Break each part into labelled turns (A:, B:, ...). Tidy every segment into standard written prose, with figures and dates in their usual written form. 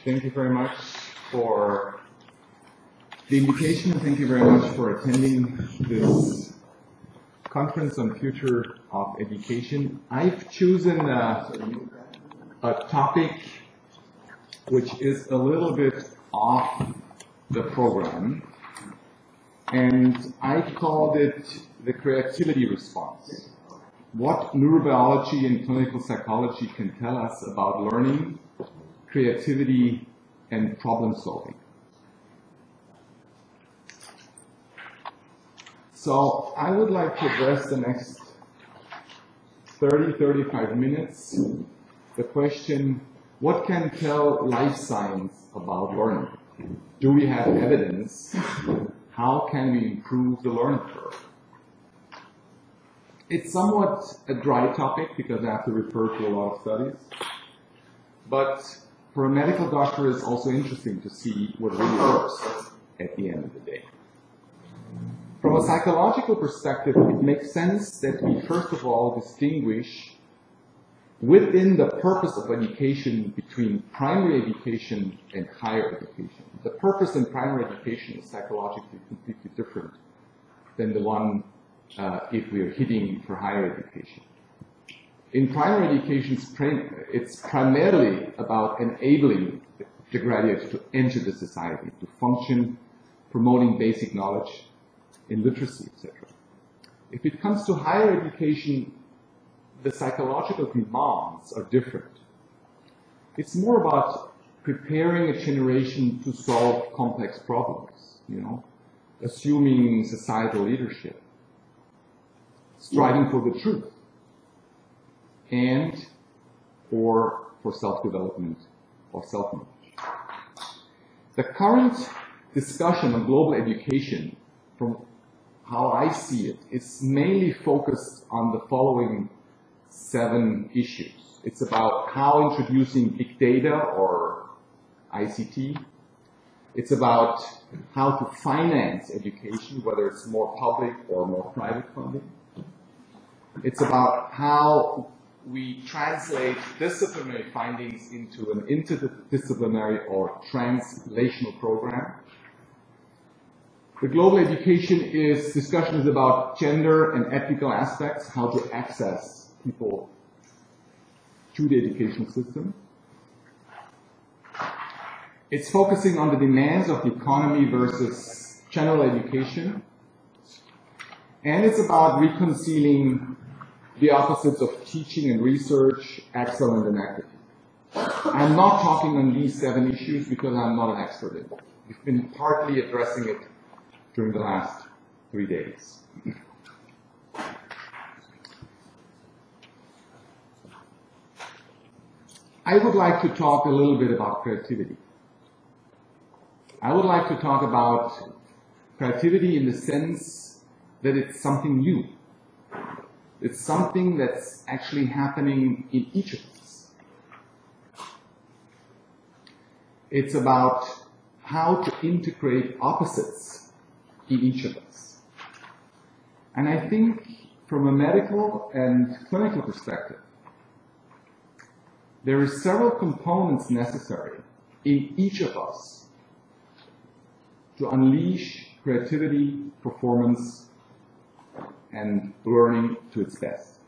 A: Thank you very much for the invitation, and thank you very much for attending this conference on future of education. I've chosen a topic which is a little bit off the program, and I called it the creativity response. What neurobiology and clinical psychology can tell us about learning, creativity, and problem solving. So I would like to address the next 30-35 minutes the question, what can tell life science about learning? Do we have evidence? How can we improve the learning curve? It's somewhat a dry topic because I have to refer to a lot of studies, but for a medical doctor, it's also interesting to see what really works at the end of the day. From a psychological perspective, it makes sense that we first of all distinguish within the purpose of education between primary education and higher education. The purpose in primary education is psychologically completely different than the one if we are hitting for higher education. In primary education, it's primarily about enabling the graduates to enter the society, to function, promoting basic knowledge in literacy, etc. If it comes to higher education, the psychological demands are different. It's more about preparing a generation to solve complex problems, assuming societal leadership, striving for the truth, and for self-development or self-knowledge. The current discussion on global education, from how I see it, is mainly focused on the following 7 issues. It's about how introducing big data or ICT. It's about how to finance education, whether it's more public or more private funding. It's about how we translate disciplinary findings into an interdisciplinary or translational program. The global education discussion is about gender and ethical aspects, how to access people to the educational system. It's focusing on the demands of the economy versus general education. And it's about reconciling the opposites of teaching and research, excellence and equity. I'm not talking on these 7 issues because I'm not an expert in it. We've been partly addressing it during the last 3 days. I would like to talk a little bit about creativity. I would like to talk about creativity in the sense that it's something new. It's something that's actually happening in each of us. It's about how to integrate opposites in each of us. And I think from a medical and clinical perspective, there are several components necessary in each of us to unleash creativity, performance, and learning to its best.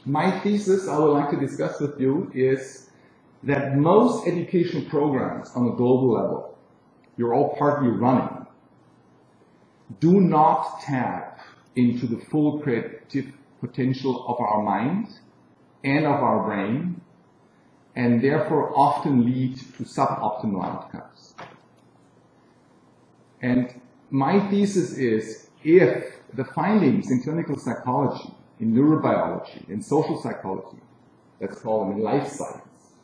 A: My thesis I would like to discuss with you is that most educational programs on a global level, you're all partly running, do not tap into the full creative potential of our mind and of our brain, and therefore often lead to suboptimal outcomes. And my thesis is, if the findings in clinical psychology, in neurobiology, in social psychology, let's call them in life science,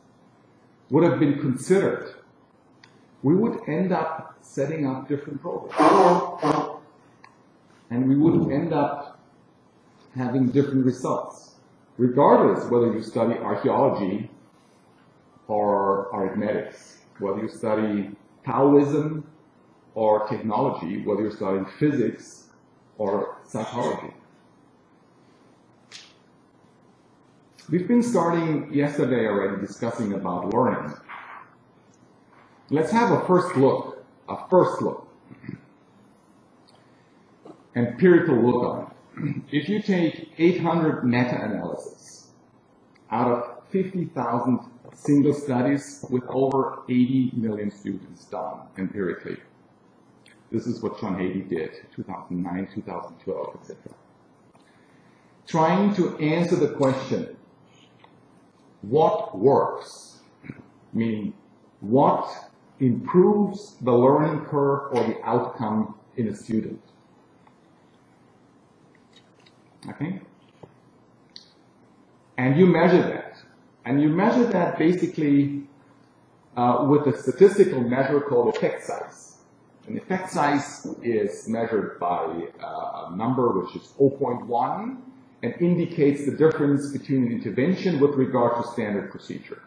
A: would have been considered, we would end up setting up different programs. And we would end up having different results, regardless whether you study archaeology or arithmetics, whether you study Taoism or technology, whether you're studying physics or psychology. We've been starting yesterday already discussing about learning. Let's have a first look, empirical look on it. If you take 800 meta-analysis out of 50,000 single studies with over 80 million students done empirically, this is what John Hady did, 2009, 2012, etc. Trying to answer the question, what works? Meaning, what improves the learning curve or the outcome in a student? Okay? And you measure that. And you measure that basically with a statistical measure called effect size. An effect size is measured by a number which is 0.1 and indicates the difference between an intervention with regard to standard procedure.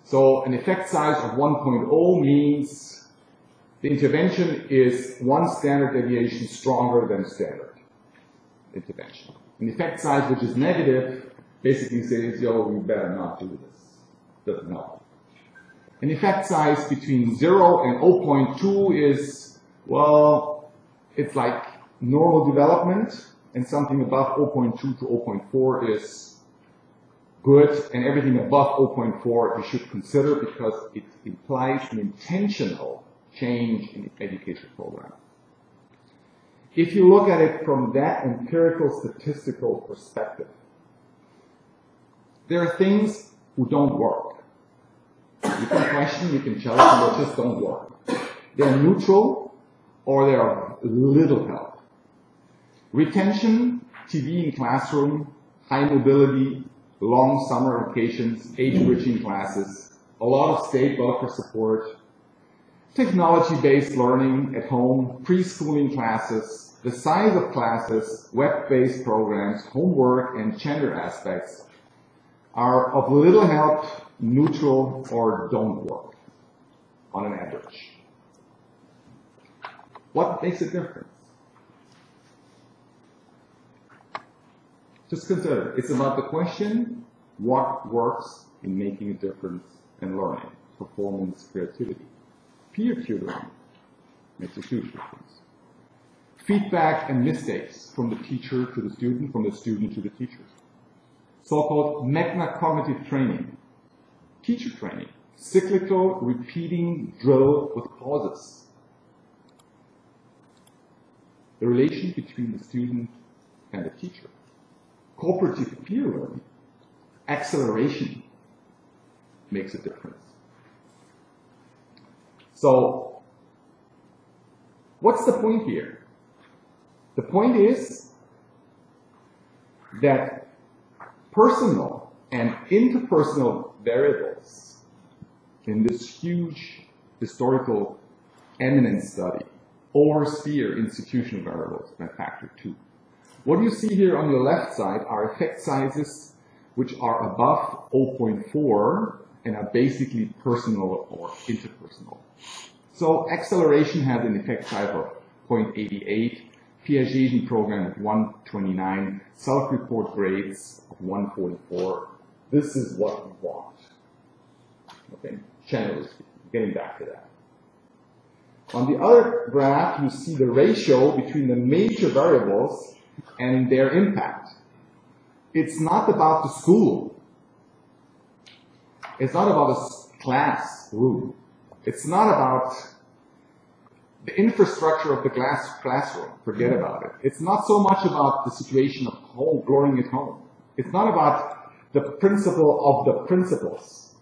A: So an effect size of 1.0 means the intervention is one standard deviation stronger than standard intervention. An effect size which is negative basically says, yo, we better not do this. Doesn't help. An effect size between 0 and 0.2 is, well, it's like normal development, and something above 0.2 to 0.4 is good, and everything above 0.4 you should consider because it implies an intentional change in the education program. If you look at it from that empirical statistical perspective, there are things who don't work. You can question, you can challenge, they just don't work. They're neutral or they are little help. Retention, TV in classroom, high mobility, long summer vacations, age-enriching classes, a lot of state welfare support, technology-based learning at home, preschooling classes, the size of classes, web-based programs, homework, and gender aspects are of little help, neutral, or don't work on an average. What makes a difference? Just consider, it's about the question, what works in making a difference in learning, performance, creativity. Peer tutoring makes a huge difference. Feedback and mistakes from the teacher to the student, from the student to the teacher. So-called metacognitive training, teacher training, cyclical repeating drill with pauses. The relation between the student and the teacher. Cooperative peer learning, acceleration makes a difference. So, what's the point here? The point is that personal and interpersonal variables in this huge historical eminent study oversteer institutional variables by factor 2. What you see here on the left side are effect sizes which are above 0.4 and are basically personal or interpersonal. So acceleration has an effect size of 0.88, Piagetian program of 129, self-report grades of 144. This is what we want. Okay, generally speaking, getting back to that. On the other graph, you see the ratio between the major variables and their impact. It's not about the school. It's not about a classroom. It's not about the infrastructure of the classroom. Forget about it. It's not so much about the situation of home, learning at home. It's not about the principle of the principles.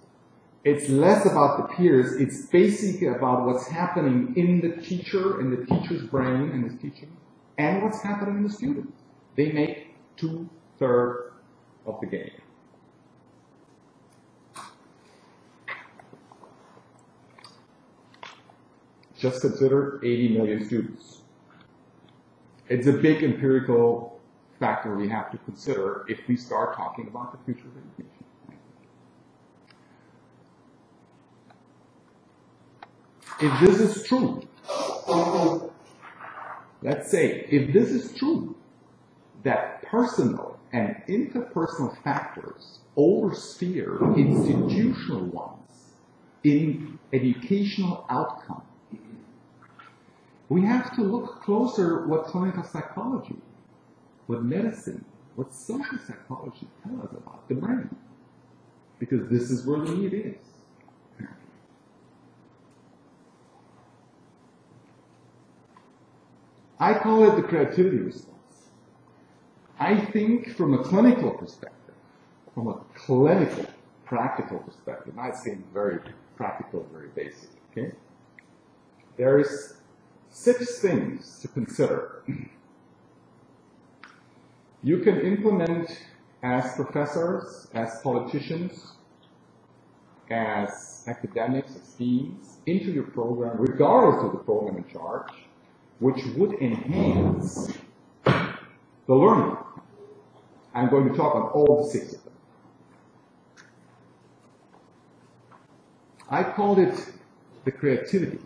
A: It's less about the peers. It's basically about what's happening in the teacher, in the teacher's brain and his teaching, and what's happening in the students. They make 2/3 of the game. Just consider 80 million students. It's a big empirical factor we have to consider if we start talking about the future of education. If this is true, let's say, if this is true, that personal and interpersonal factors oversteer institutional ones in educational outcome, we have to look closer what clinical psychology, what medicine, what social psychology tell us about the brain. Because this is where the need is. I call it the creativity response. I think from a clinical perspective, from a clinical, practical perspective, I seem very practical, very basic, okay? There's 6 things to consider. You can implement as professors, as politicians, as academics, as deans, into your program, regardless of the program in charge, which would enhance the learning. I'm going to talk on all the 6 of them. I called it the creativity.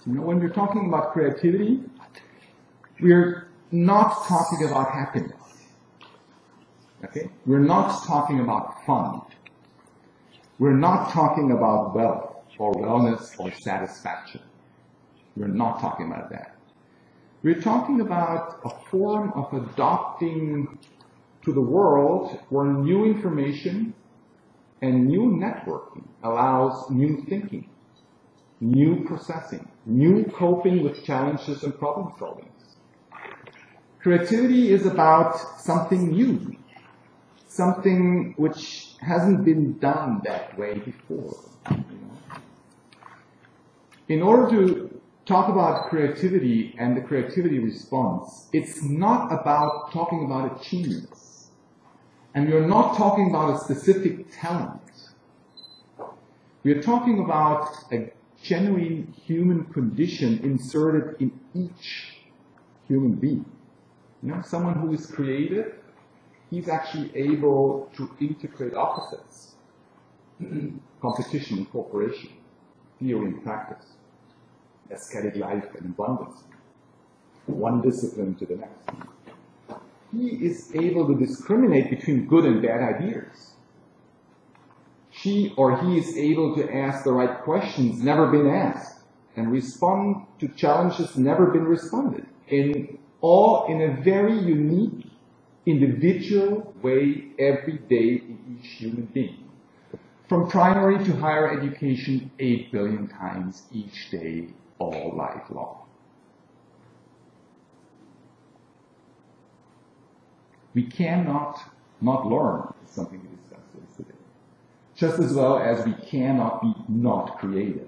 A: You know, when we're talking about creativity, we're not talking about happiness. Okay? We're not talking about fun. We're not talking about wealth or wellness or satisfaction. We're not talking about that. We're talking about a form of adopting to the world where new information and new networking allows new thinking, new processing, new coping with challenges and problem solving. Creativity is about something new, something which hasn't been done that way before. You know? In order to talk about creativity and the creativity response, it's not about talking about achievements. And we're not talking about a specific talent. We're talking about a genuine human condition inserted in each human being. You know, someone who is creative, he's actually able to integrate opposites. Competition and cooperation, theory and practice, aesthetic life and abundance, one discipline to the next. He is able to discriminate between good and bad ideas. She or he is able to ask the right questions never been asked and respond to challenges never been responded in a very unique, individual way every day in each human being. From primary to higher education 8 billion times each day, all life long. We cannot not learn, is something we discussed yesterday. Just as well as we cannot be not creative.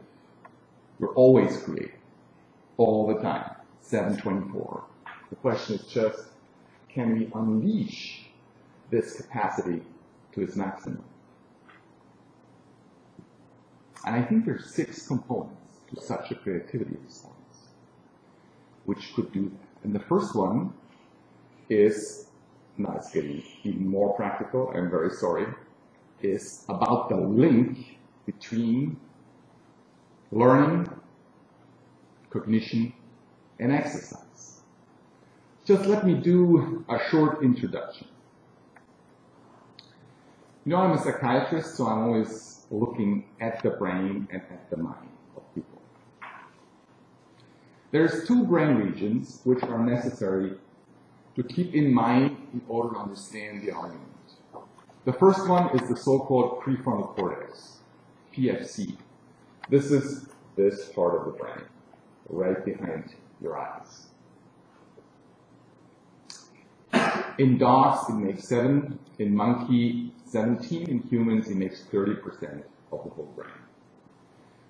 A: We're always creative, all the time, 7/24. The question is just, can we unleash this capacity to its maximum? And I think there's 6 components to such a creativity response, which could do that. And the first one is, now it's getting even more practical, I'm very sorry, is about the link between learning, cognition, and exercise. Just let me do a short introduction. You know, I'm a psychiatrist, so I'm always looking at the brain and at the mind of people. There's 2 brain regions which are necessary to keep in mind in order to understand the argument. The first one is the so-called prefrontal cortex, PFC. This is this part of the brain, right behind your eyes. In dogs, it makes 7. In monkey, 17. In humans, it makes 30% of the whole brain.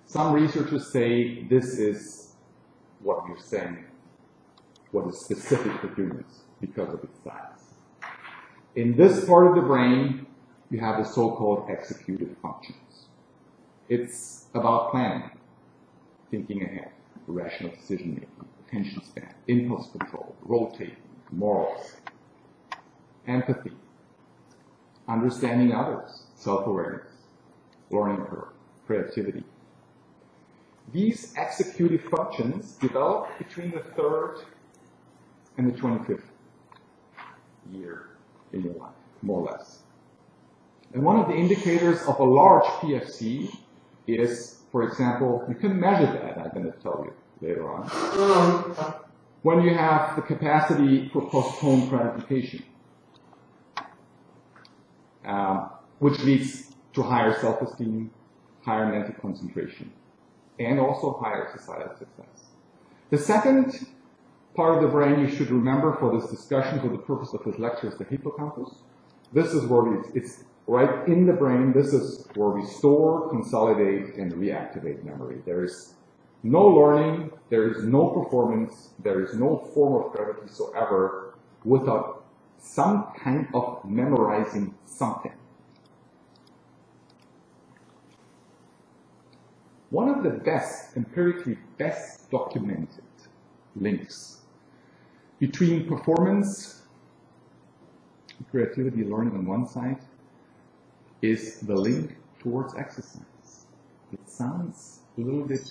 A: Some researchers say this is what you're saying, what is specific for humans because of its size. In this part of the brain, you have the so-called executive functions. It's about planning, thinking ahead, rational decision-making, attention span, impulse control, role-taking, morals, empathy, understanding others, self-awareness, learning curve, creativity. These executive functions develop between the 3rd and the 25th year in your life. more or less. And one of the indicators of a large PFC is, for example, you can measure that, I'm going to tell you later on, when you have the capacity for postponed gratification, which leads to higher self-esteem, higher mental concentration, and also higher societal success. The second part of the brain you should remember for this discussion, for the purpose of this lecture, is the hippocampus. This is where it's right in the brain. This is where we store, consolidate, and reactivate memory. There is no learning, there is no performance, there is no form of gravity whatsoever without some kind of memorizing something. One of the best, empirically best documented links between performance, creativity, learning on one side is the link towards exercise. It sounds a little bit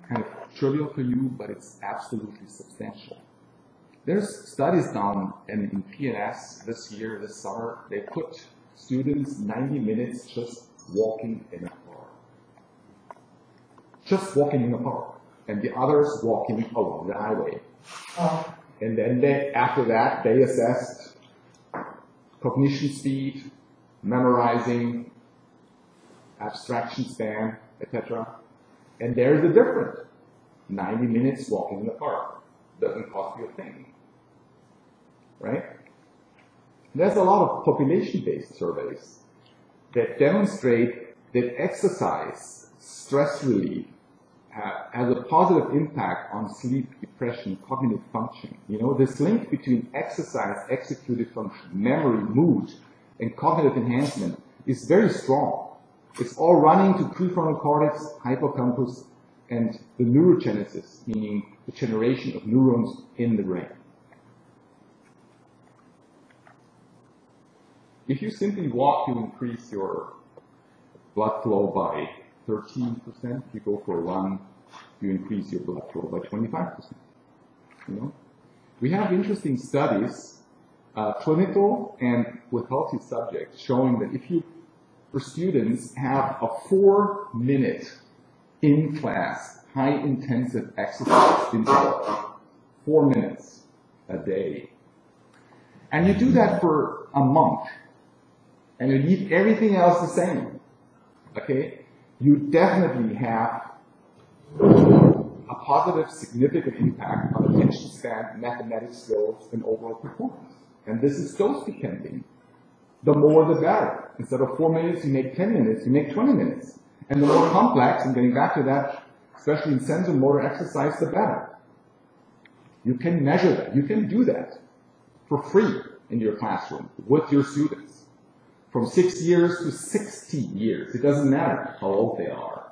A: kind of trivial for you, but it's absolutely substantial. There's studies done in PNS this year, this summer. They put students 90 minutes just walking in a park. Just walking in a park. And the others walking along the highway. And then after that, they assessed cognition speed, memorizing, abstraction span, etc. And there's a difference. 90 minutes walking in the park. Doesn't cost you a thing. Right? There's a lot of population-based surveys that demonstrate that exercise, stress relief, has a positive impact on sleep, depression, cognitive function. You know, this link between exercise, executive function, memory, mood, and cognitive enhancement is very strong. It's all running to prefrontal cortex, hippocampus, and the neurogenesis, meaning the generation of neurons in the brain. If you simply walk, you increase your blood flow by 13%. If you go for a run, you increase your blood flow by 25%. You know? We have interesting studies, clinical and with healthy subjects, showing that if you, for students, have a 4-minute in-class, high-intensive exercise interval, 4 minutes a day, and you do that for a month, and you leave everything else the same, okay, you definitely have a positive, significant impact on attention span, mathematics skills, and overall performance. And this is dose depending. The more the better. Instead of 4 minutes, you make 10 minutes, you make 20 minutes. And the more complex, and getting back to that, especially in sensor motor exercise, the better. You can measure that. You can do that for free in your classroom with your students. From 6 years to 60 years. It doesn't matter how old they are.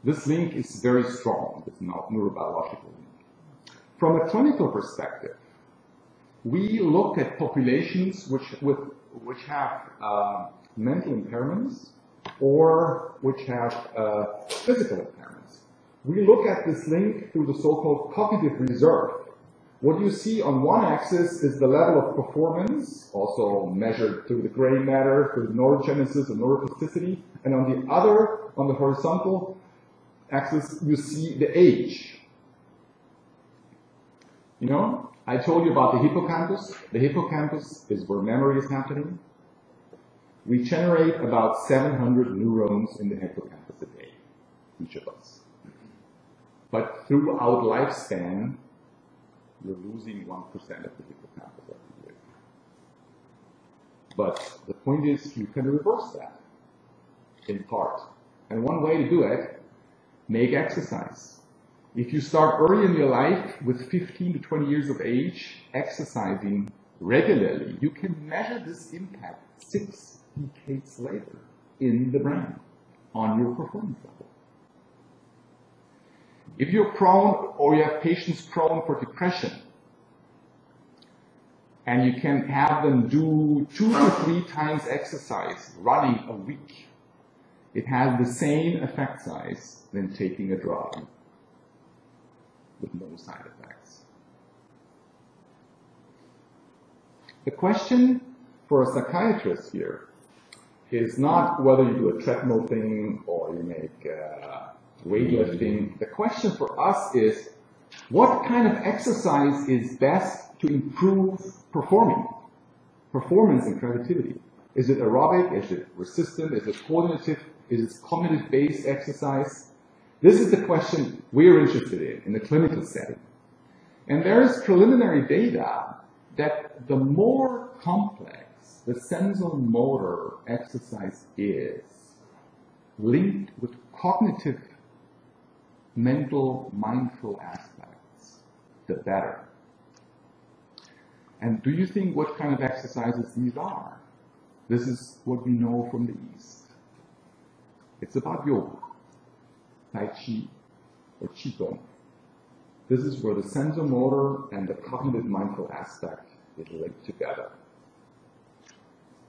A: This link is very strong, this neurobiological link. From a clinical perspective, we look at populations which have mental impairments or which have physical impairments. We look at this link through the so-called cognitive reserve. What you see on one axis is the level of performance, also measured through the gray matter, through neurogenesis and neuroplasticity, and on the other, on the horizontal axis, you see the age. You know, I told you about the hippocampus. The hippocampus is where memory is happening. We generate about 700 neurons in the hippocampus a day, each of us. But throughout lifespan, you're losing 1% of the hippocampus every year. But the point is, you can reverse that, in part. And one way to do it, make exercise. If you start early in your life, with 15 to 20 years of age, exercising regularly, you can measure this impact 6 decades later in the brain on your performance level. If you're prone, or you have patients prone for depression, and you can have them do 2 to 3 times exercise, running a week, it has the same effect size than taking a drug with no side effects. The question for a psychiatrist here is not whether you do a treadmill thing or you make weightlifting. The question for us is, what kind of exercise is best to improve performance and creativity? Is it aerobic? Is it resistant? Is it coordinative? Is it cognitive-based exercise? This is the question we're interested in the clinical setting. And there is preliminary data that the more complex the sensomotor exercise is, linked with cognitive, mental, mindful aspects, the better. And do you think what kind of exercises these are? This is what we know from the East. It's about yoga, Tai Chi, or Qigong. This is where the sensomotor and the cognitive mindful aspect is linked together.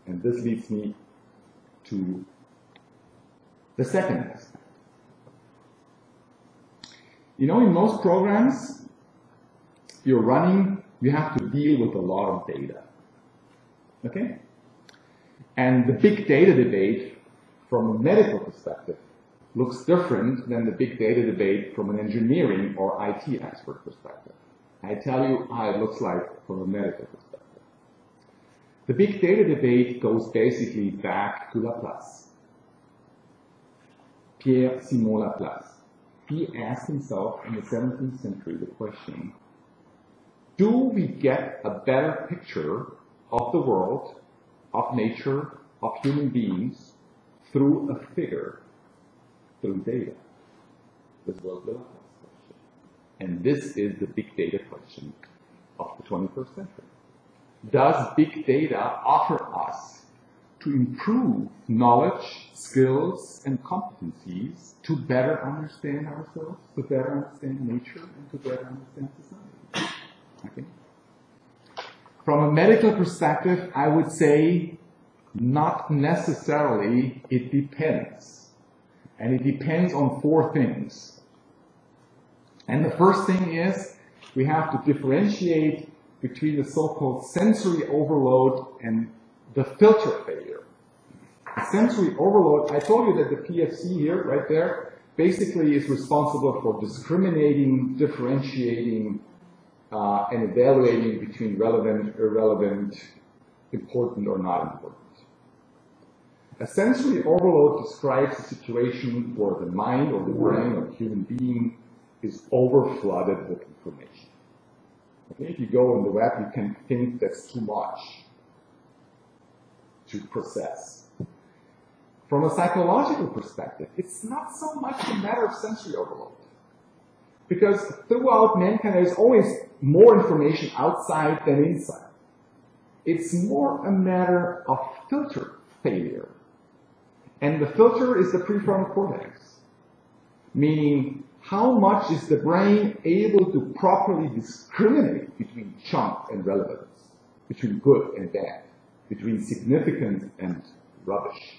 A: And this leads me to the second aspect. You know, in most programs you're running, you have to deal with a lot of data. Okay? And the big data debate from a medical perspective looks different than the big data debate from an engineering or IT expert perspective. I tell you how it looks like from a medical perspective. The big data debate goes basically back to Laplace. Pierre Simon Laplace. He asked himself in the 17th century the question, do we get a better picture of the world, of nature, of human beings through a figure, through data? This was the Laplace question. And this is the big data question of the 21st century. Does big data offer us to improve knowledge, skills, and competencies to better understand ourselves, to better understand nature, and to better understand society? Okay. From a medical perspective, I would say not necessarily. It depends. And it depends on four things. And the first thing is we have to differentiate between the so-called sensory overload and the filter failure. The sensory overload, I told you that the PFC here, right there, basically is responsible for discriminating, differentiating, and evaluating between relevant, irrelevant, important, or not important. A sensory overload describes a situation where the mind or the brain of a human being is overflooded with information. Okay? If you go on the web, you can think that's too much to process. From a psychological perspective, it's not so much a matter of sensory overload. Because throughout mankind, there's always more information outside than inside. It's more a matter of filter failure. And the filter is the prefrontal cortex. Meaning, how much is the brain able to properly discriminate between junk and relevance, between good and bad, between significant and rubbish?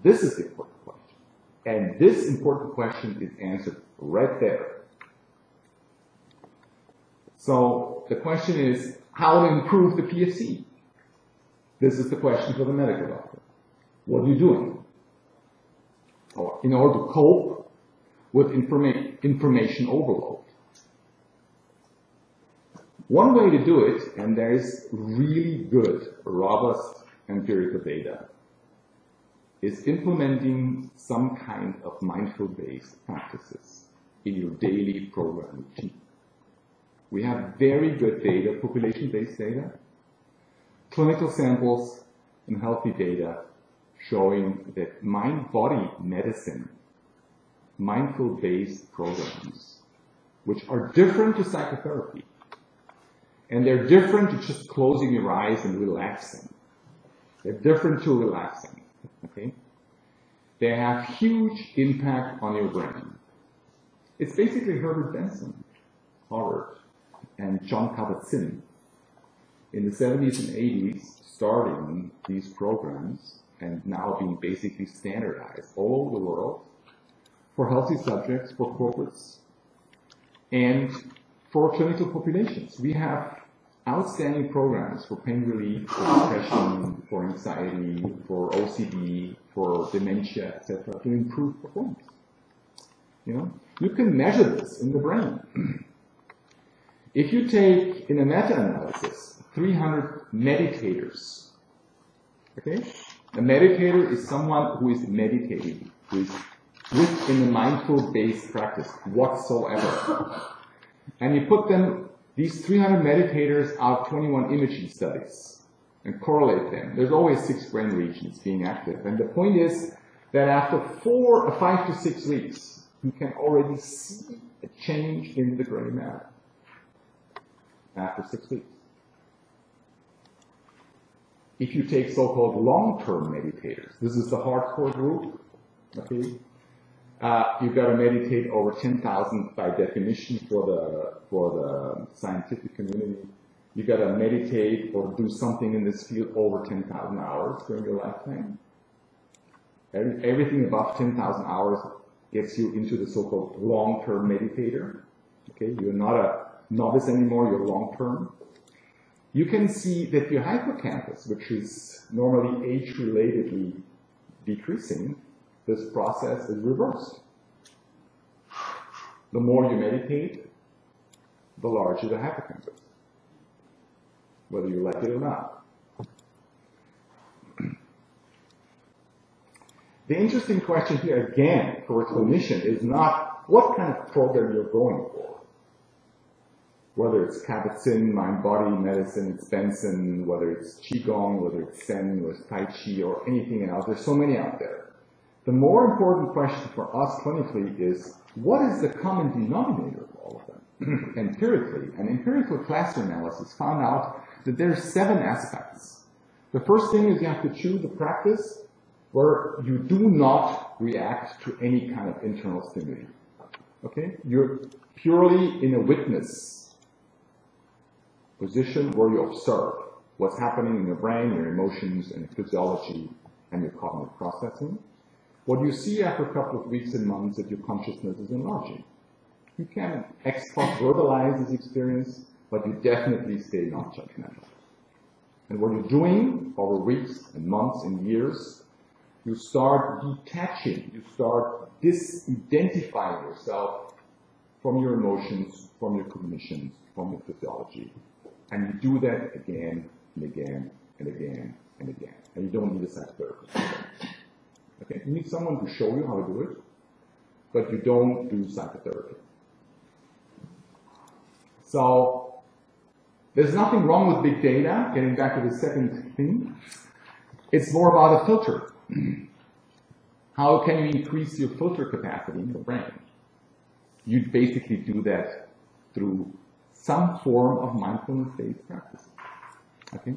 A: This is the important question. And this important question is answered right there. So the question is, how to improve the PFC? This is the question for the medical doctor. What are you doing in order to cope with information overload? One way to do it, and there is really good, robust empirical data, is implementing some kind of mindful-based practices in your daily program routine. We have very good data, population-based data, clinical samples, and healthy data showing that mind-body medicine, mindful-based programs, which are different to psychotherapy, and they're different to just closing your eyes and relaxing. They're different to relaxing, okay? They have huge impact on your brain. It's basically Herbert Benson, Harvard, and John Kabat-Zinn in the 70s and 80s starting these programs and now being basically standardized all over the world for healthy subjects, for corporates, and for clinical populations. We have outstanding programs for pain relief, for depression, for anxiety, for OCD, for dementia, etc., to improve performance. You know, you can measure this in the brain. If you take, in a meta-analysis, 300 meditators, okay? A meditator is someone who is meditating, who is within a mindful-based practice whatsoever. And you put them, these 300 meditators, out 21 imaging studies and correlate them. There's always 6 brain regions being active. And the point is that after 5 to 6 weeks, you can already see a change in the gray matter. After 6 weeks. If you take so-called long-term meditators, this is the hardcore group, okay? You've got to meditate over 10,000 by definition for the scientific community. You've got to meditate or do something in this field over 10,000 hours during your lifetime. Everything above 10,000 hours gets you into the so-called long-term meditator. Okay, you're not a novice anymore, you're long-term. You can see that your hippocampus, which is normally age-relatedly decreasing, this process is reversed. The more you meditate, the larger the hippocampus, whether you like it or not. The interesting question here, again, for a clinician is not what kind of program you're going for. Whether it's Kabat-Zinn, mind-body medicine, it's Benson, whether it's Qigong, whether it's Zen, or it's Tai Chi, or anything else. There's so many out there. The more important question for us clinically is, what is the common denominator of all of them? Empirically, an empirical cluster analysis found out that there are 7 aspects. The first thing is you have to choose a practice where you do not react to any kind of internal stimuli. Okay? You're purely in a witness position where you observe what's happening in your brain, your emotions, and your physiology, and your cognitive processing. What you see after a couple of weeks and months is that your consciousness is enlarging. You can ex post verbalize this experience, but you definitely stay non-judgmental. And what you're doing over weeks and months and years, you start detaching, you start disidentifying yourself from your emotions, from your cognitions, from your physiology. And you do that again and again and again and again. And you don't need a psychotherapist. Okay? You need someone to show you how to do it, but you don't do psychotherapy. So, there's nothing wrong with big data, getting back to the second thing. It's more about a filter. How can you increase your filter capacity in the brain? You basically do that through some form of mindfulness-based practice. Okay?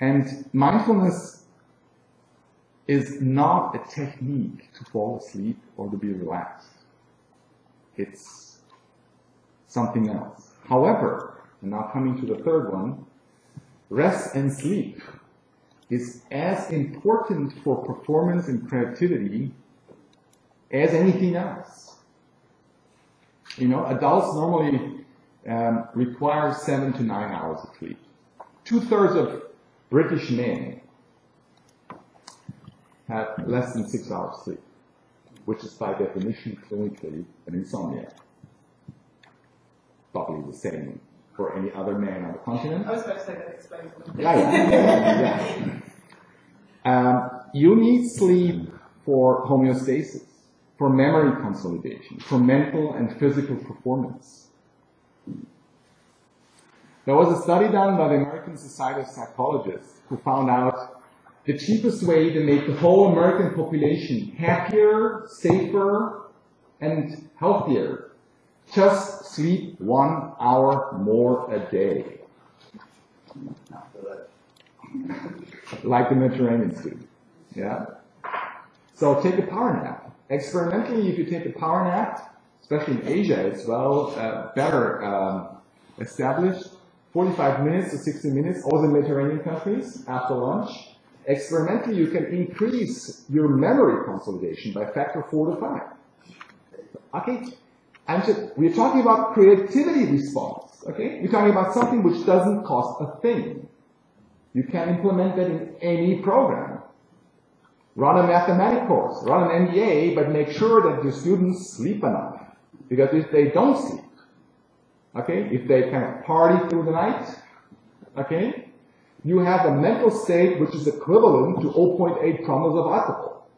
A: And mindfulness is not a technique to fall asleep or to be relaxed. It's something else. However, and now coming to the third one, rest and sleep is as important for performance and creativity as anything else. You know, adults normally require 7 to 9 hours of sleep. 2/3 of British men have less than 6 hours sleep, which is by definition clinically an insomnia. Probably the same for any other man on the continent.
B: I was about to say that explains it.
A: Yeah. You need sleep for homeostasis, for memory consolidation, for mental and physical performance. There was a study done by the American Society of Psychologists who found out the cheapest way to make the whole American population happier, safer, and healthier, just sleep 1 hour more a day. Like the Mediterranean student. Yeah? So take a power nap. Experimentally, if you take a power nap, especially in Asia, it's better established. 45 minutes to 60 minutes, all the Mediterranean countries, after lunch. Experimentally, you can increase your memory consolidation by factor 4 to 5. Okay? We're talking about creativity response. Okay? We're talking about something which doesn't cost a thing. You can implement that in any program. Run a mathematics course, run an MBA, but make sure that your students sleep enough. Because if they don't sleep, okay, if they kind of party through the night, okay, you have a mental state which is equivalent to 0.8 promils of alcohol.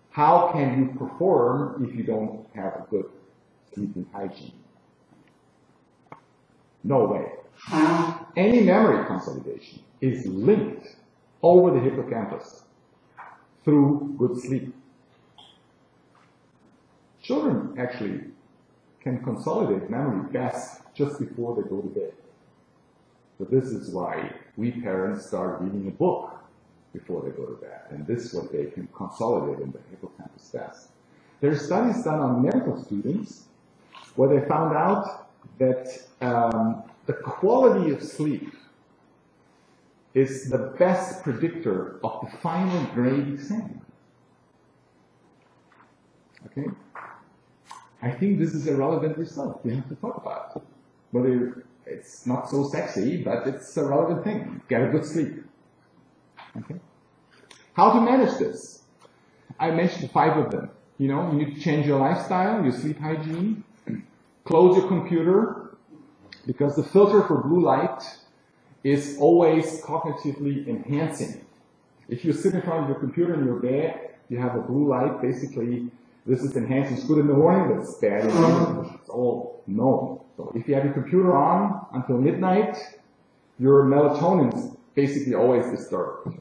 A: How can you perform if you don't have a good sleeping hygiene? No way. Any memory consolidation is linked over the hippocampus through good sleep. Children actually can consolidate memory best just before they go to bed. So this is why we parents start reading a book before they go to bed. And this is what they can consolidate in the hippocampus best. There are studies done on medical students where they found out that the quality of sleep is the best predictor of the final grade exam. Okay? I think this is a relevant result. We have to talk about it. Whether it's not so sexy, but it's a relevant thing. Get a good sleep. Okay? How to manage this? I mentioned 5 of them. You know, you need to change your lifestyle, your sleep hygiene, close your computer, because the filter for blue light is always cognitively enhancing. If you sit in front of your computer in your bed, you have a blue light, basically, this is enhancing. It's good in the morning, but it's bad in the evening. It's all known. So if you have your computer on until midnight, your melatonin is basically always disturbed.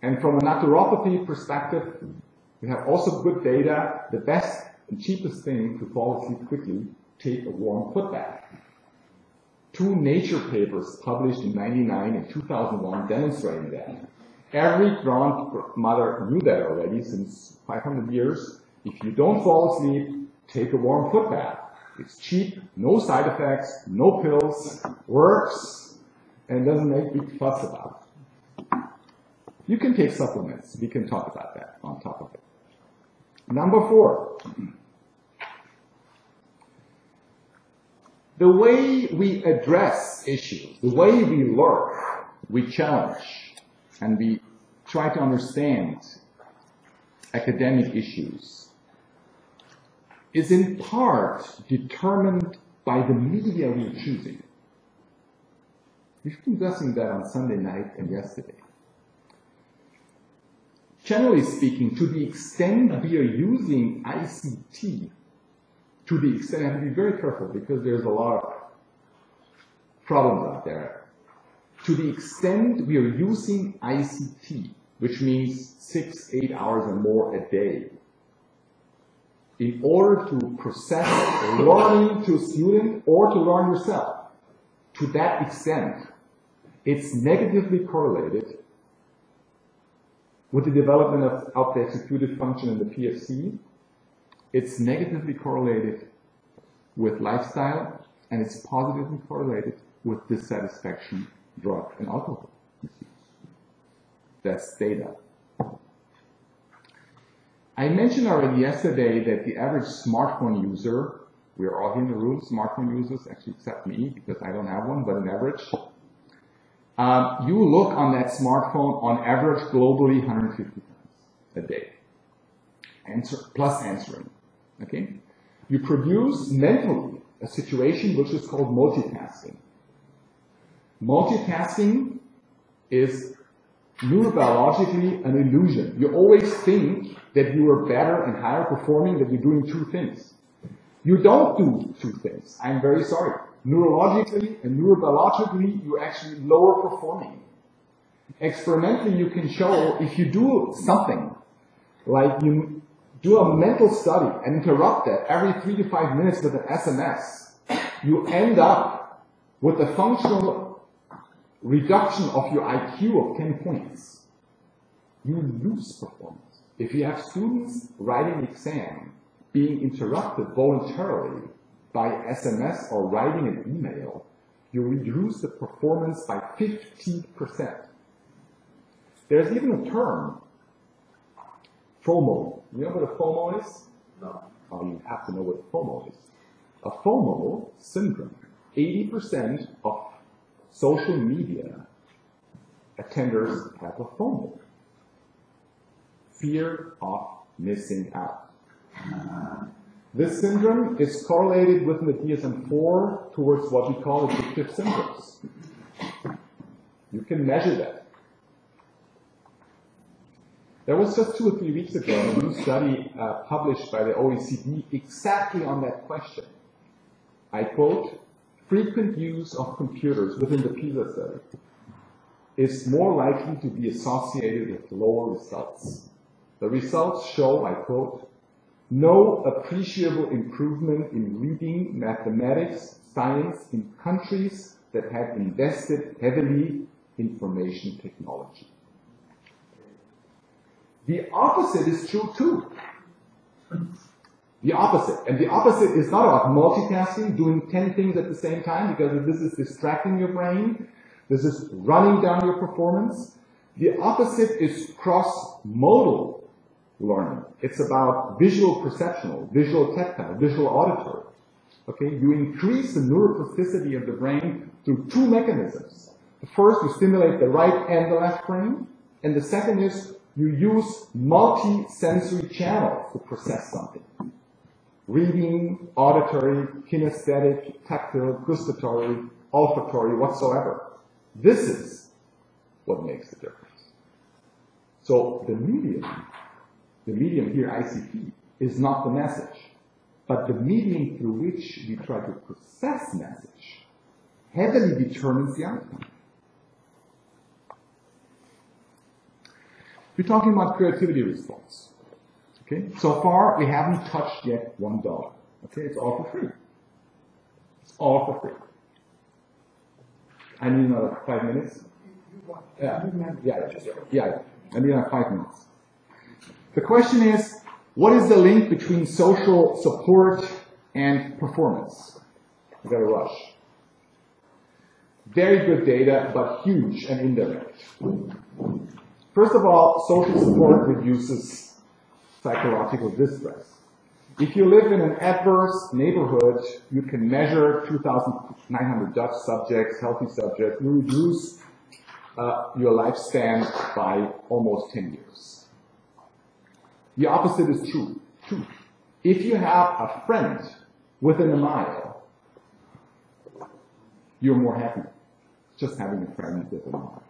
A: And from a naturopathy perspective, we have also good data. The best and cheapest thing to fall asleep quickly, take a warm foot bath. 2 Nature papers published in 1999 and 2001 demonstrating that. Every grandmother knew that already since 500 years. If you don't fall asleep, take a warm foot bath. It's cheap, no side effects, no pills, works, and doesn't make big fuss about it. You can take supplements. We can talk about that on top of it. Number 4. The way we address issues, the way we learn, we challenge, and we try to understand academic issues is in part determined by the media we're choosing. We've been discussing that on Sunday night and yesterday. Generally speaking, to the extent we are using ICT, to the extent, I have to be very careful because there's a lot of problems out there. To the extent we are using ICT, which means 6-8 hours or more a day, in order to process learning to a student or to learn yourself, to that extent, it's negatively correlated with the development of the executive function in the PFC. It's negatively correlated with lifestyle, and it's positively correlated with dissatisfaction, drug, and alcohol misuse. That's data. I mentioned already yesterday that the average smartphone user, we are all here in the room, smartphone users, actually except me, because I don't have one, but an average. You look on that smartphone on average globally 150 times a day, plus answering. Okay? You produce mentally a situation which is called multitasking. Multitasking is neurobiologically an illusion. You always think that you are better and higher performing, that you're doing 2 things. You don't do 2 things. I'm very sorry. Neurologically and neurobiologically, you're actually lower performing. Experimentally, you can show if you do something, like you do a mental study and interrupt that every 3 to 5 minutes with an SMS, you end up with a functional reduction of your IQ of 10 points. You lose performance. If you have students writing the exam being interrupted voluntarily by SMS or writing an email, you reduce the performance by 50%. There's even a term, FOMO. You know what a FOMO is? No. Oh, you have to know what a FOMO is. A FOMO syndrome 80% of social media attenders have a FOMO. Fear of missing out. This syndrome is correlated with the DSM-4 towards what we call addictive syndromes. You can measure that. There was just 2 or 3 weeks ago a new study published by the OECD exactly on that question. I quote, frequent use of computers within the PISA study is more likely to be associated with lower results. The results show, I quote, no appreciable improvement in reading, mathematics, science in countries that have invested heavily in information technology. The opposite is true too. The opposite. And the opposite is not about multitasking, doing 10 things at the same time, because this is distracting your brain. This is running down your performance. The opposite is cross-modal learning. It's about visual perceptual, visual tactile, visual auditory. Okay? You increase the neuroplasticity of the brain through 2 mechanisms. The first, you stimulate the right and the left brain. And the second is you use multi-sensory channels to process something. Reading, auditory, kinesthetic, tactile, gustatory, olfactory, whatsoever. This is what makes the difference. So the medium here, ICT, is not the message, but the medium through which we try to process message heavily determines the outcome. We're talking about creativity response. Okay? So far, we haven't touched yet $1. Okay? It's all for free. It's all for free. I need another 5 minutes. Yeah. I need another 5 minutes. The question is, what is the link between social support and performance? I've got to rush. Very good data, but huge and indirect. First of all, social support reduces psychological distress. If you live in an adverse neighborhood, you can measure 2,900 Dutch subjects, healthy subjects, you reduce your lifespan by almost 10 years. The opposite is true. If you have a friend within a mile, you're more happy just having a friend within a mile.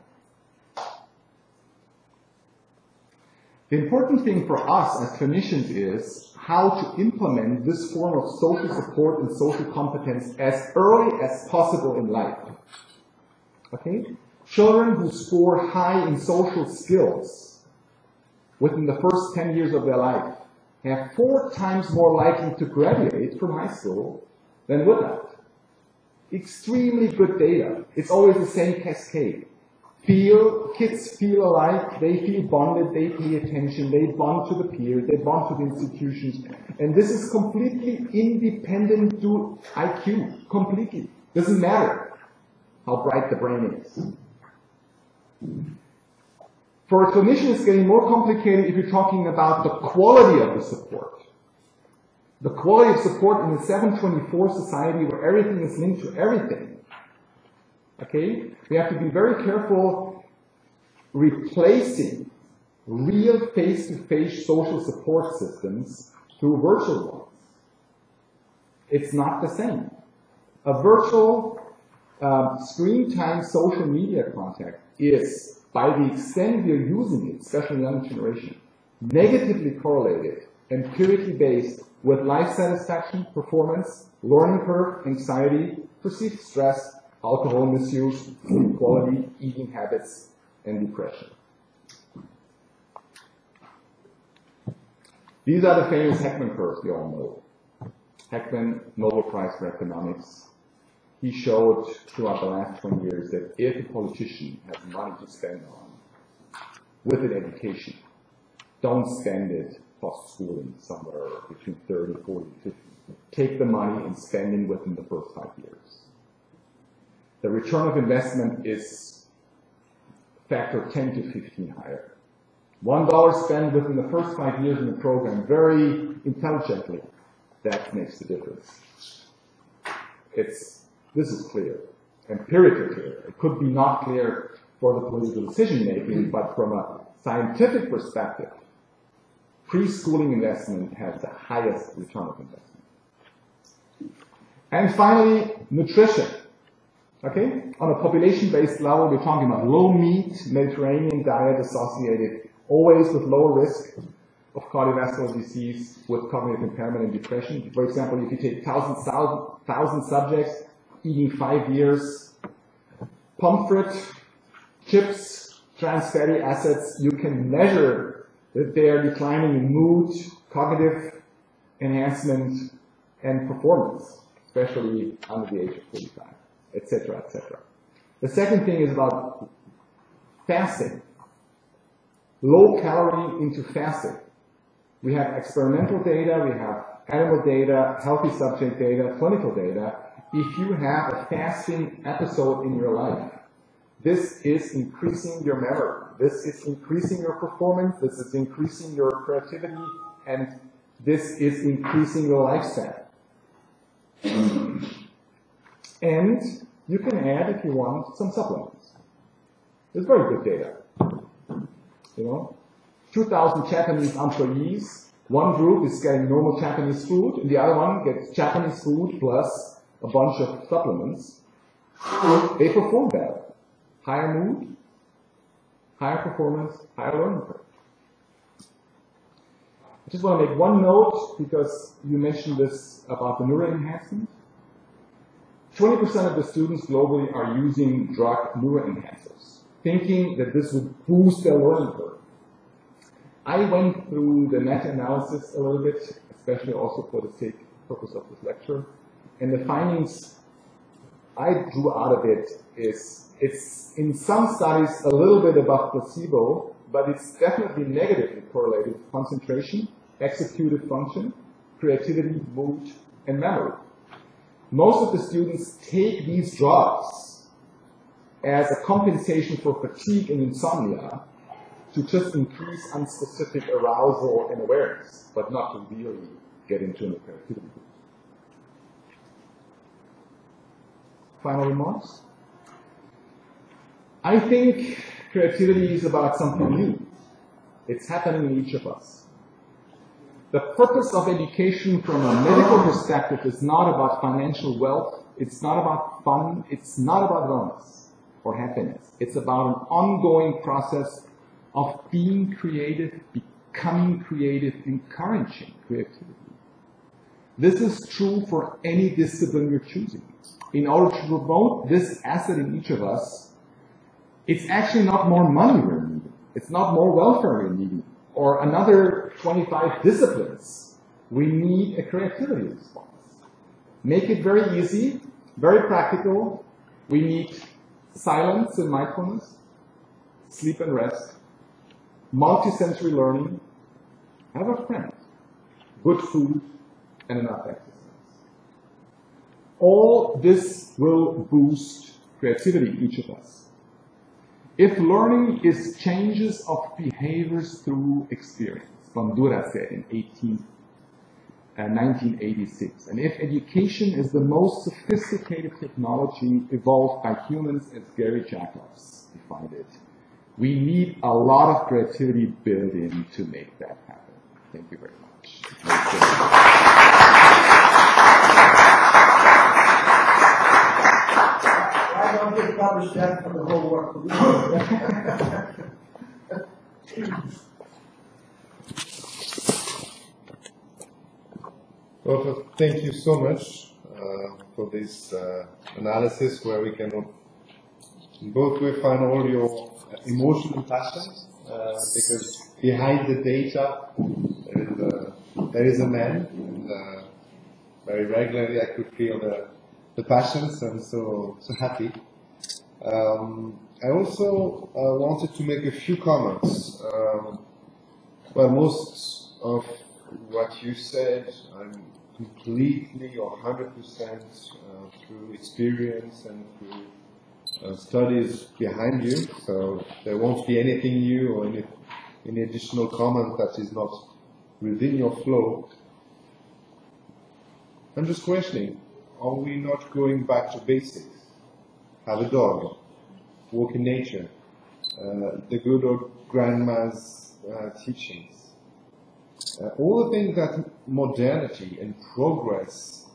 A: The important thing for us as clinicians is how to implement this form of social support and social competence as early as possible in life. Okay? Children who score high in social skills within the first 10 years of their life have 4 times more likely to graduate from high school than without. Extremely good data. It's always the same cascade. Kids feel alike, they feel bonded, they pay attention, they bond to the peers, they bond to the institutions. And this is completely independent to IQ. Completely. Doesn't matter how bright the brain is. For a clinician, it's getting more complicated if you're talking about the quality of the support. The quality of support in the 724 society where everything is linked to everything. Okay? We have to be very careful replacing real face-to-face social support systems through virtual ones. It's not the same. A virtual screen time social media contact is, by the extent you're using it, especially young generation, negatively correlated, empirically based with life satisfaction, performance, learning curve, anxiety, perceived stress, alcohol misuse, sleep quality, eating habits, and depression. These are the famous Heckman curves we all know. Heckman, Nobel Prize for economics. He showed throughout the last 20 years that if a politician has money to spend on with an education, don't spend it post-schooling somewhere between 30, 40, 50. Take the money and spend it within the first 5 years. The return of investment is factor 10 to 15 higher. $1 spent within the first 5 years in the program very intelligently, that makes the difference. It's This is clear, empirically clear. It could be not clear for the political decision making, but from a scientific perspective, preschooling investment has the highest return of investment. And finally, nutrition. Okay? On a population-based level, we're talking about low-meat Mediterranean diet associated always with lower risk of cardiovascular disease, with cognitive impairment and depression. For example, if you take 1,000 subjects eating 5 years, pomfret, chips, trans fatty acids, you can measure that they are declining in mood, cognitive enhancement, and performance, especially under the age of 45, etc., etc. The second thing is about fasting. Low calorie into fasting. We have experimental data, we have animal data, healthy subject data, clinical data. If you have a fasting episode in your life, this is increasing your memory, this is increasing your performance, this is increasing your creativity, and this is increasing your lifespan. And you can add, if you want, some supplements. It's very good data. You know, 2,000 Japanese employees, one group is getting normal Japanese food, and the other one gets Japanese food plus a bunch of supplements. They perform better. Higher mood, higher performance, higher learning curve. I just want to make one note, because you mentioned this about the neural enhancement. 20% of the students globally are using drug neuroenhancers, thinking that this would boost their learning curve. I went through the meta-analysis a little bit, especially also for the purpose of this lecture, and the findings I drew out of it is it's in some studies a little bit above placebo, but it's definitely negatively correlated with concentration, executive function, creativity, mood, and memory. Most of the students take these drugs as a compensation for fatigue and insomnia to just increase unspecific arousal and awareness, but not to really get into the creativity. Final remarks? I think creativity is about something new. It's happening in each of us. The purpose of education from a medical perspective is not about financial wealth, it's not about fun, it's not about wellness or happiness. It's about an ongoing process of being creative, becoming creative, encouraging creativity. This is true for any discipline you're choosing. In order to promote this asset in each of us, it's actually not more money we're needing. It's not more welfare we're needing, or another 25 disciplines. We need a creativity response. Make it very easy, very practical. We need silence and mindfulness, sleep and rest, multi-sensory learning, have a friend, good food, and enough exercise. All this will boost creativity in each of us. If learning is changes of behaviors through experience, Bandura said in 1986, and if education is the most sophisticated technology evolved by humans, as Gary Jacobs defined it, we need a lot of creativity built in to make that happen. Thank you very much.
B: I don't get published that from the whole work.
C: Well, thank you so much for this analysis, where we can both find all your emotional passions, because behind the data there is a man, and very regularly I could feel the passions, and so happy. I also wanted to make a few comments. Well, most of what you said, I'm completely or 100% through experience and through studies behind you, so there won't be anything new or any additional comment that is not within your flow. I'm just questioning, are we not going back to basics? Have a dog, walk in nature, the good old grandma's teachings. All the things that modernity and progress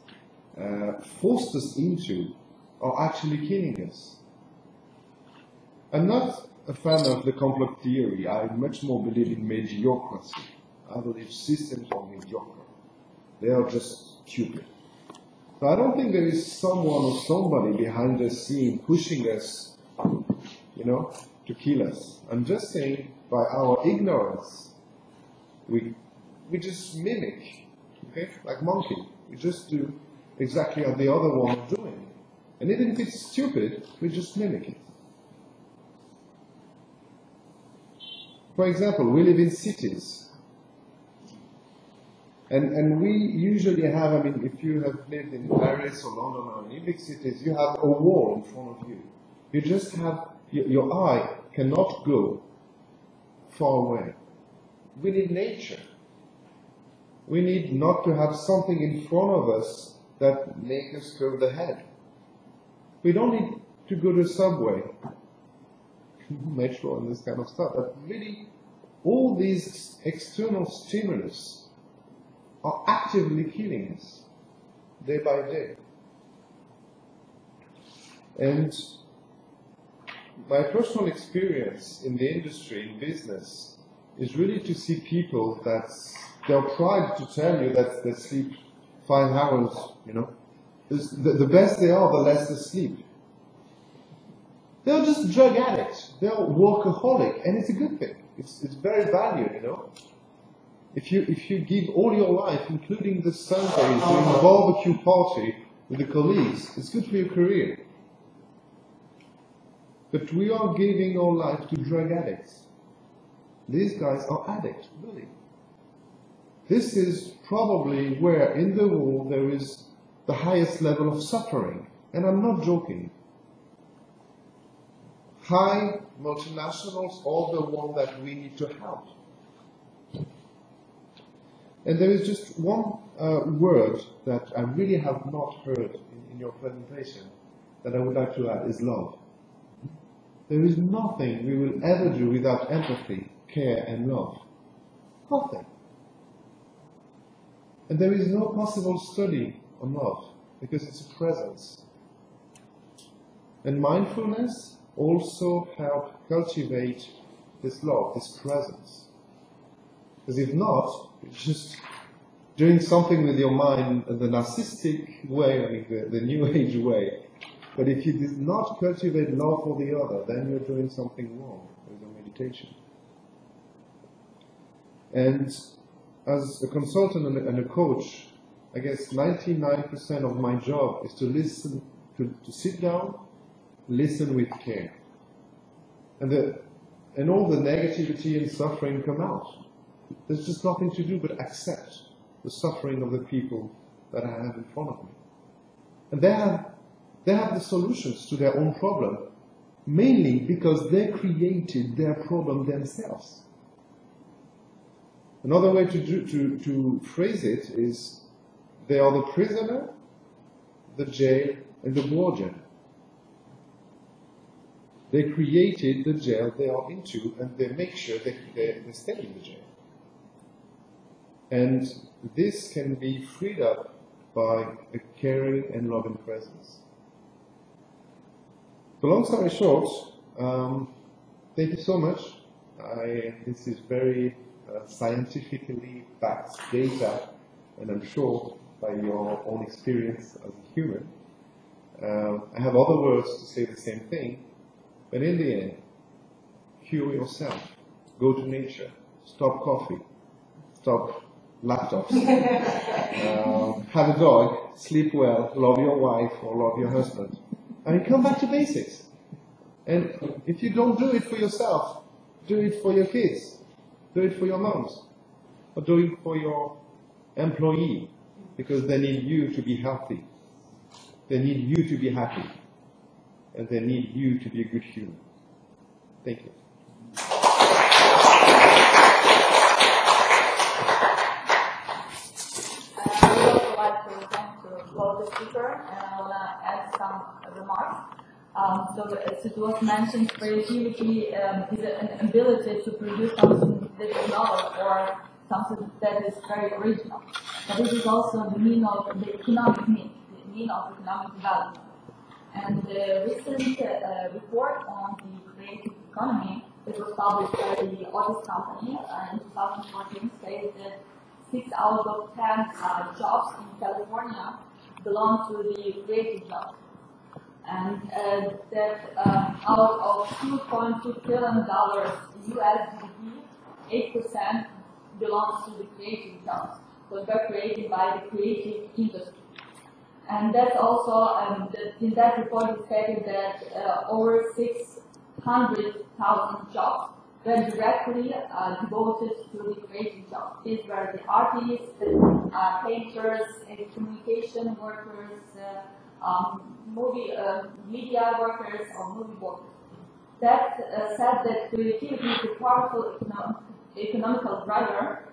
C: forced us into are actually killing us. I'm not a fan of the complex theory. I much more believe in mediocrity. I believe systems are mediocre. They are just stupid. So I don't think there is someone or somebody behind the scene pushing us, to kill us. I'm just saying, by our ignorance, we just mimic, okay? Like monkey. We just do exactly what the other one is doing. And even if it's stupid, we just mimic it. For example, we live in cities. And we usually have, if you have lived in Paris or London or any big cities, you have a wall in front of you. You just have, your eye cannot go far away. We need nature. We need not to have something in front of us that makes us curve the head. We don't need to go to the subway, metro and this kind of stuff. But really, all these external stimulus are actively killing us, day by day. And my personal experience in the industry, in business, is really to see people that they're proud to tell you that they sleep 5 hours, The best they are, the less they sleep. They're just drug addicts. They're workaholic, and it's a good thing. It's very valued, If you give all your life, including the Sundays, doing a barbecue party with the colleagues, it's good for your career. But we are giving our life to drug addicts. These guys are addicts, really. This is probably where in the world there is the highest level of suffering. And I'm not joking. High multinationals are the one that we need to help. And there is just one word that I really have not heard in your presentation that I would like to add is love. There is nothing we will ever do without empathy, care and love. Nothing. And there is no possible study on love because it's a presence. And mindfulness also helps cultivate this love, this presence. Because if not, it's just doing something with your mind in the narcissistic way, the New Age way. But if you did not cultivate love for the other, then you're doing something wrong with your meditation. And as a consultant and a coach, I guess 99% of my job is to listen, to sit down, listen with care. And all the negativity and suffering come out. There's just nothing to do but accept the suffering of the people that I have in front of me. And they have the solutions to their own problem, mainly because they created their problem themselves. Another way to phrase it is they are the prisoner, the jail, and the warden. They created the jail they are into, and they make sure they stay in the jail. And this can be freed up by a caring and loving presence. So long story short, thank you so much. This is very scientifically backed data, and I'm sure by your own experience as a human. I have other words to say the same thing, but in the end, cure yourself, go to nature, stop coffee, stop laptops, have a dog, sleep well, love your wife or love your husband. Come back to basics. And if you don't do it for yourself, do it for your kids, do it for your moms, or do it for your employee, because they need you to be healthy. They need you to be happy. And they need you to be a good human. Thank you.
D: I would also like to thank the speaker. as it was mentioned, creativity is an ability to produce something that is novel or something that is very original. But it is also the mean of the economic mean, the mean of economic development. And the recent report on the creative economy that was published by the Otis company in 2014 stated that 6 out of 10 jobs in California belong to the creative jobs. And that out of $2.2 trillion US GDP, 8% belongs to the creative jobs. So they're created by the creative industry. And that's also, in that report it stated that over 600,000 jobs were directly devoted to the creative jobs. These were the artists, painters, communication workers, media workers, or movie workers. That said that creativity is a powerful economical driver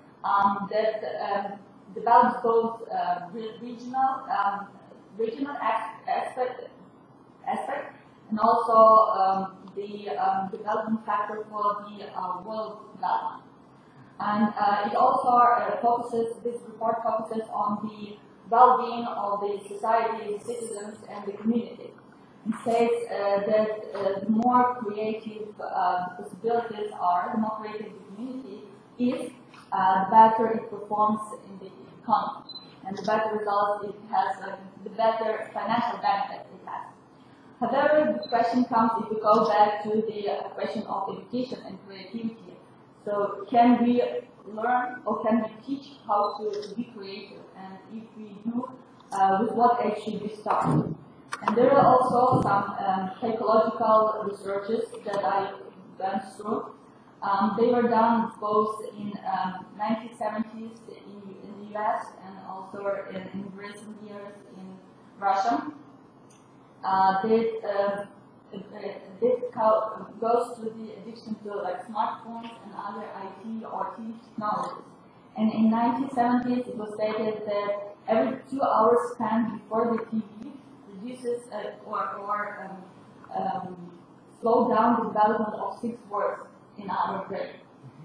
D: that develops both regional aspect and also the development factor for the world development. And it also this report focuses on the well-being of the society, the citizens, and the community. It says that the more creative possibilities are, the more creative the community is, the better it performs in the economy. And the better results it has, the better financial benefit it has. However, the question comes if we go back to the question of education and creativity. So can we learn or can we teach how to be creative? And if we do, with what age should we start? And there are also some psychological researches that I went through. They were done both in 1970s in the US and also in recent years in Russia. This goes to the addiction to like smartphones and other IT or TV technologies. And in 1970s, it was stated that every 2 hours spent before the TV reduces or slow down the development of 6 words in our brain.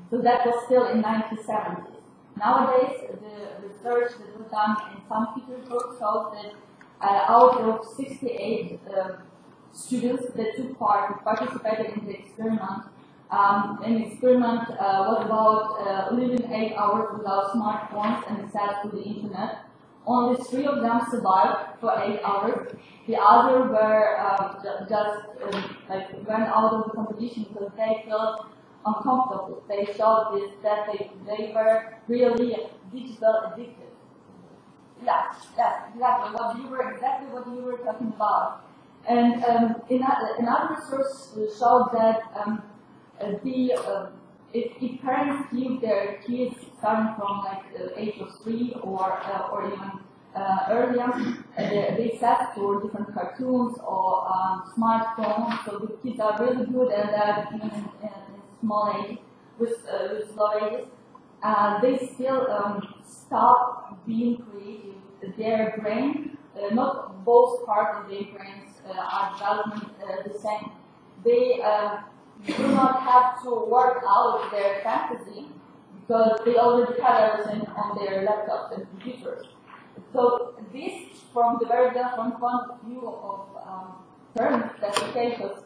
D: So that was still in 1970s. Nowadays, the research that was done in St. Petersburg shows that out of 68 students that participated in the experiment, an experiment was about living 8 hours without smartphones and access to the internet. Only 3 of them survived for 8 hours. The other were just went out of the competition because they felt uncomfortable. They showed this that they were really digital addicted. Yeah, exactly what you were talking about. And another research showed that if parents give their kids starting from like the age of 3 or even earlier, they set to different cartoons or smartphones, so the kids are really good at that even in small age, with low ages. They still stop being creative. Their brain, not both parts of their brains are developing the same. They do not have to work out their fantasy because they already have everything on their laptops and computers. So this, from the very different point of view of parents, that because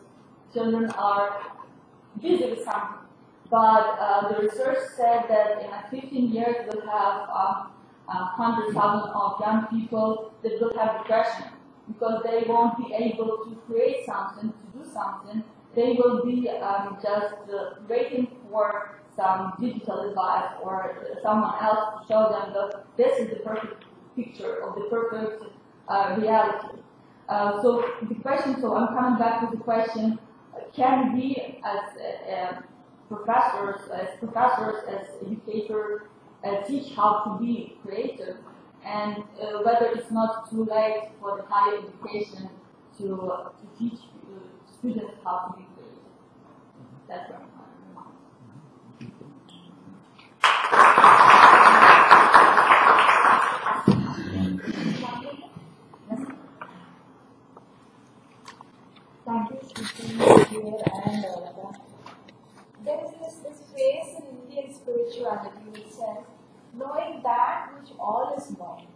D: children are busy with something. But the research said that in 15 years we'll have 100,000 of young people that will have depression because they won't be able to create something, to do something. They will be just waiting for some digital device or someone else to show them that this is the perfect picture of the perfect reality. So the question, so I'm coming back to the question, can we as professors, as educators, teach how to be creative, and whether it's not too late for the higher education to teach students how to be creative. That's what I'm talking about. Thank you.
E: knowing that which all is known.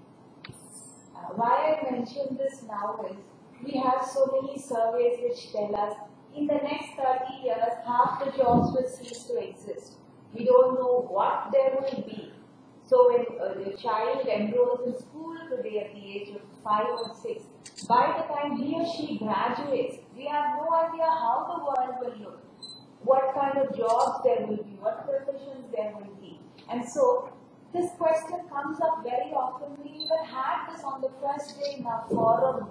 E: Why I mention this now is, we have so many surveys which tell us in the next 30 years, half the jobs will cease to exist. We don't know what there will be. So when the child enrolls in school today at the age of 5 or 6, by the time he or she graduates, we have no idea how the world will look, what kind of jobs there will be, what professions there will be. And so this question comes up very often. We even had this on the first day in our forum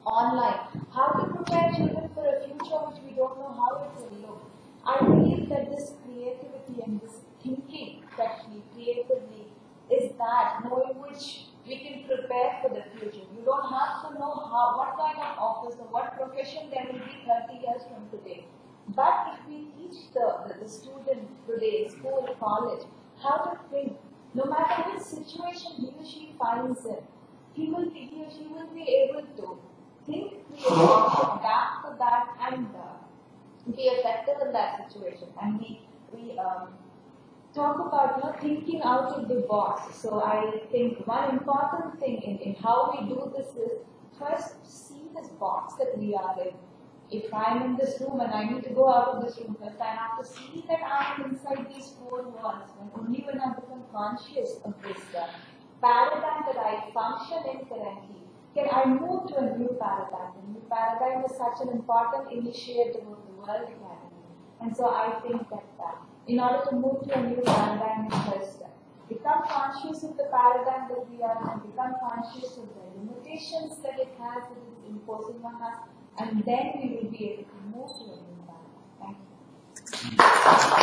E: online. How to prepare children for a future which we don't know how it will look. I believe that this creativity and this thinking, especially creatively, is that knowing which we can prepare for the future. You don't have to know what kind of office or what profession there will be 30 years from today. But if we teach the student today, school, college, how to think, no matter which situation he or she finds in, he or she will be able to think creatively, adapt to that, and be effective in that situation. And we talk about thinking out of the box. So I think one important thing in how we do this is first see this box that we are in. If I'm in this room and I need to go out of this room, first I have to see that I'm inside these four walls. And only when I become conscious of this paradigm that I function in currently, can I move to a new paradigm. The new paradigm is such an important initiative of the World Academy. And so I think that in order to move to a new paradigm, first become conscious of the paradigm that we are in, become conscious of the limitations that it has, that it is imposing on us, and then we will be able to move to a new paradigm. Thank you.